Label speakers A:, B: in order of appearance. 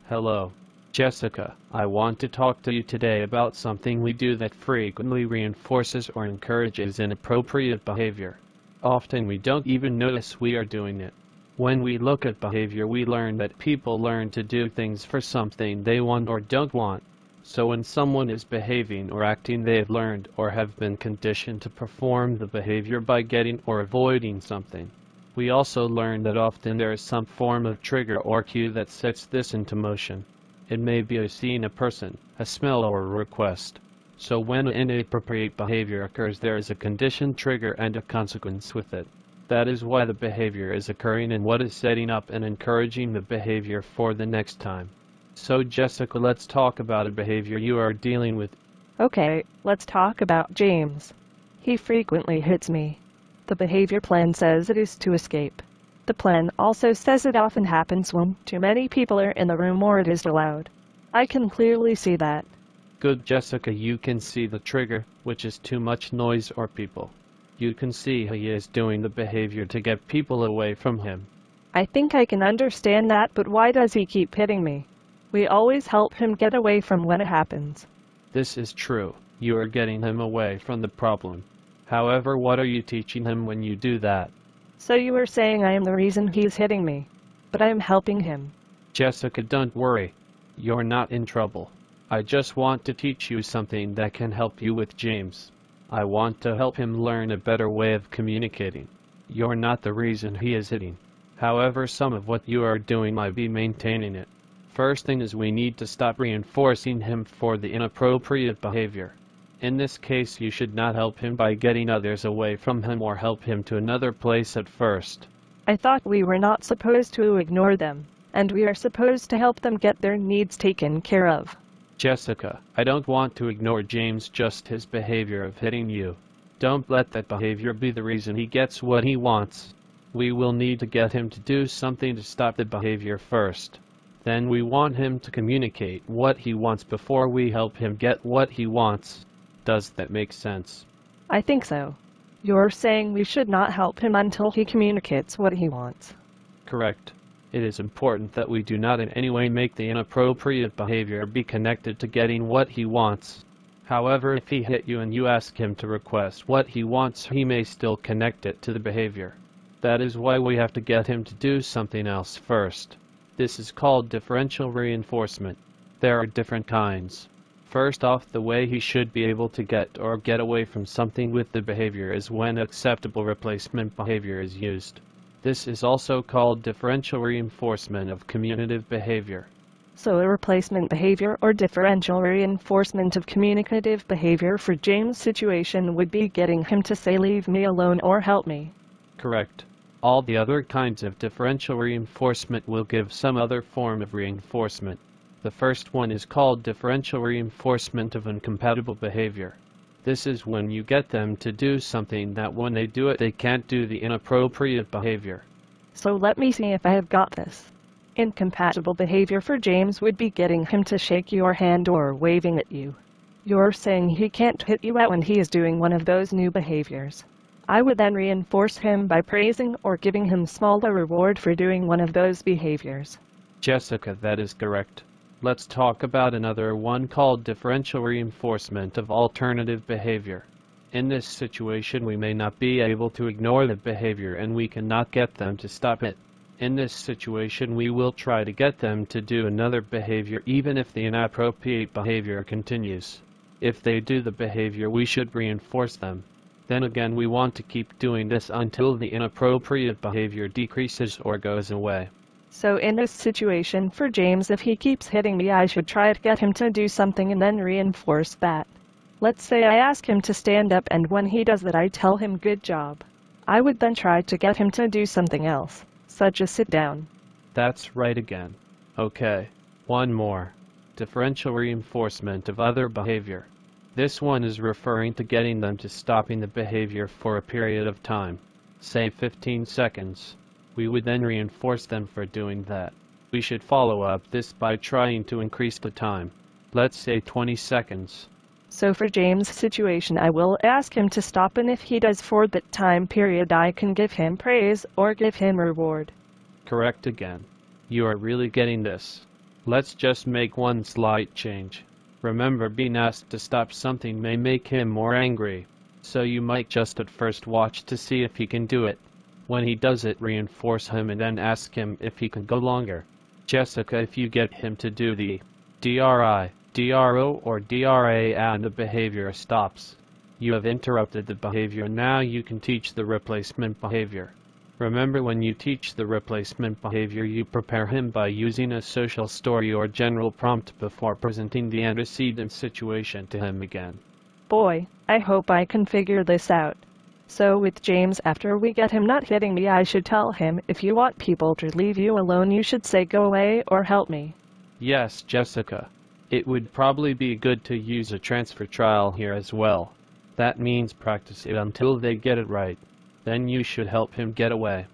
A: Hello, Jessica. I want to talk to you today about something we do that frequently reinforces or encourages inappropriate behavior. Often we don't even notice we are doing it. When we look at behavior, we learn that people learn to do things for something they want or don't want. So when someone is behaving or acting, they have learned or have been conditioned to perform the behavior by getting or avoiding something. We also learn that often there is some form of trigger or cue that sets this into motion. It may be a seeing a person, a smell, or a request. So when inappropriate behavior occurs, there is a conditioned trigger and a consequence with it. That is why the behavior is occurring and what is setting up and encouraging the behavior for the next time. So Jessica, let's talk about a behavior you are dealing with.
B: Okay, let's talk about James. He frequently hits me. The behavior plan says it is to escape. The plan also says it often happens when too many people are in the room or it is too loud. I can clearly see that.
A: Good, Jessica, you can see the trigger, which is too much noise or people. You can see he is doing the behavior to get people away from him.
B: I think I can understand that, but why does he keep hitting me? We always help him get away from when it happens.
A: This is true. You are getting him away from the problem. However, what are you teaching him when you do that?
B: So you are saying I am the reason he's hitting me, but I am helping him.
A: Jessica, don't worry. You're not in trouble. I just want to teach you something that can help you with James. I want to help him learn a better way of communicating. You're not the reason he is hitting. However, some of what you are doing might be maintaining it. First thing is we need to stop reinforcing him for the inappropriate behavior. In this case, you should not help him by getting others away from him or help him to another place at first.
B: I thought we were not supposed to ignore them, and we are supposed to help them get their needs taken care of.
A: Jessica, I don't want to ignore James, just his behavior of hitting you. Don't let that behavior be the reason he gets what he wants. We will need to get him to do something to stop the behavior first. Then we want him to communicate what he wants before we help him get what he wants. Does that make sense?
B: I think so. You're saying we should not help him until he communicates what he wants.
A: Correct. It is important that we do not in any way make the inappropriate behavior be connected to getting what he wants. However, if he hit you and you ask him to request what he wants, he may still connect it to the behavior. That is why we have to get him to do something else first. This is called differential reinforcement. There are different kinds. First off, the way he should be able to get or get away from something with the behavior is when acceptable replacement behavior is used. This is also called differential reinforcement of communicative behavior.
B: So a replacement behavior or differential reinforcement of communicative behavior for James' situation would be getting him to say leave me alone or help me.
A: Correct. All the other kinds of differential reinforcement will give some other form of reinforcement. The first one is called differential reinforcement of incompatible behavior. This is when you get them to do something that when they do it they can't do the inappropriate behavior.
B: So let me see if I have got this. Incompatible behavior for James would be getting him to shake your hand or waving at you. You're saying he can't hit you out when he is doing one of those new behaviors. I would then reinforce him by praising or giving him smaller reward for doing one of those behaviors.
A: Jessica, that is correct. Let's talk about another one called differential reinforcement of alternative behavior. In this situation, we may not be able to ignore the behavior and we cannot get them to stop it. In this situation, we will try to get them to do another behavior even if the inappropriate behavior continues. If they do the behavior, we should reinforce them. Then again, we want to keep doing this until the inappropriate behavior decreases or goes away.
B: So in this situation for James, if he keeps hitting me, I should try to get him to do something and then reinforce that. Let's say I ask him to stand up, and when he does that I tell him good job. I would then try to get him to do something else, such as sit down.
A: That's right again. Okay, one more. Differential reinforcement of other behavior. This one is referring to getting them to stopping the behavior for a period of time, say 15 seconds. We would then reinforce them for doing that. We should follow up this by trying to increase the time. Let's say 20 seconds.
B: So for James' situation, I will ask him to stop, and if he does for that time period, I can give him praise or give him reward.
A: Correct again. You are really getting this. Let's just make one slight change. Remember, being asked to stop something may make him more angry, so you might just at first watch to see if he can do it. When he does it, reinforce him and then ask him if he can go longer. Jessica, if you get him to do the DRI, DRO or DRA and the behavior stops, you have interrupted the behavior. Now you can teach the replacement behavior. Remember, when you teach the replacement behavior, you prepare him by using a social story or general prompt before presenting the antecedent situation to him again.
B: Boy, I hope I can figure this out. So with James, after we get him not hitting me, I should tell him, if you want people to leave you alone, you should say go away or help me.
A: Yes, Jessica. It would probably be good to use a transfer trial here as well. That means practice it until they get it right. Then you should help him get away.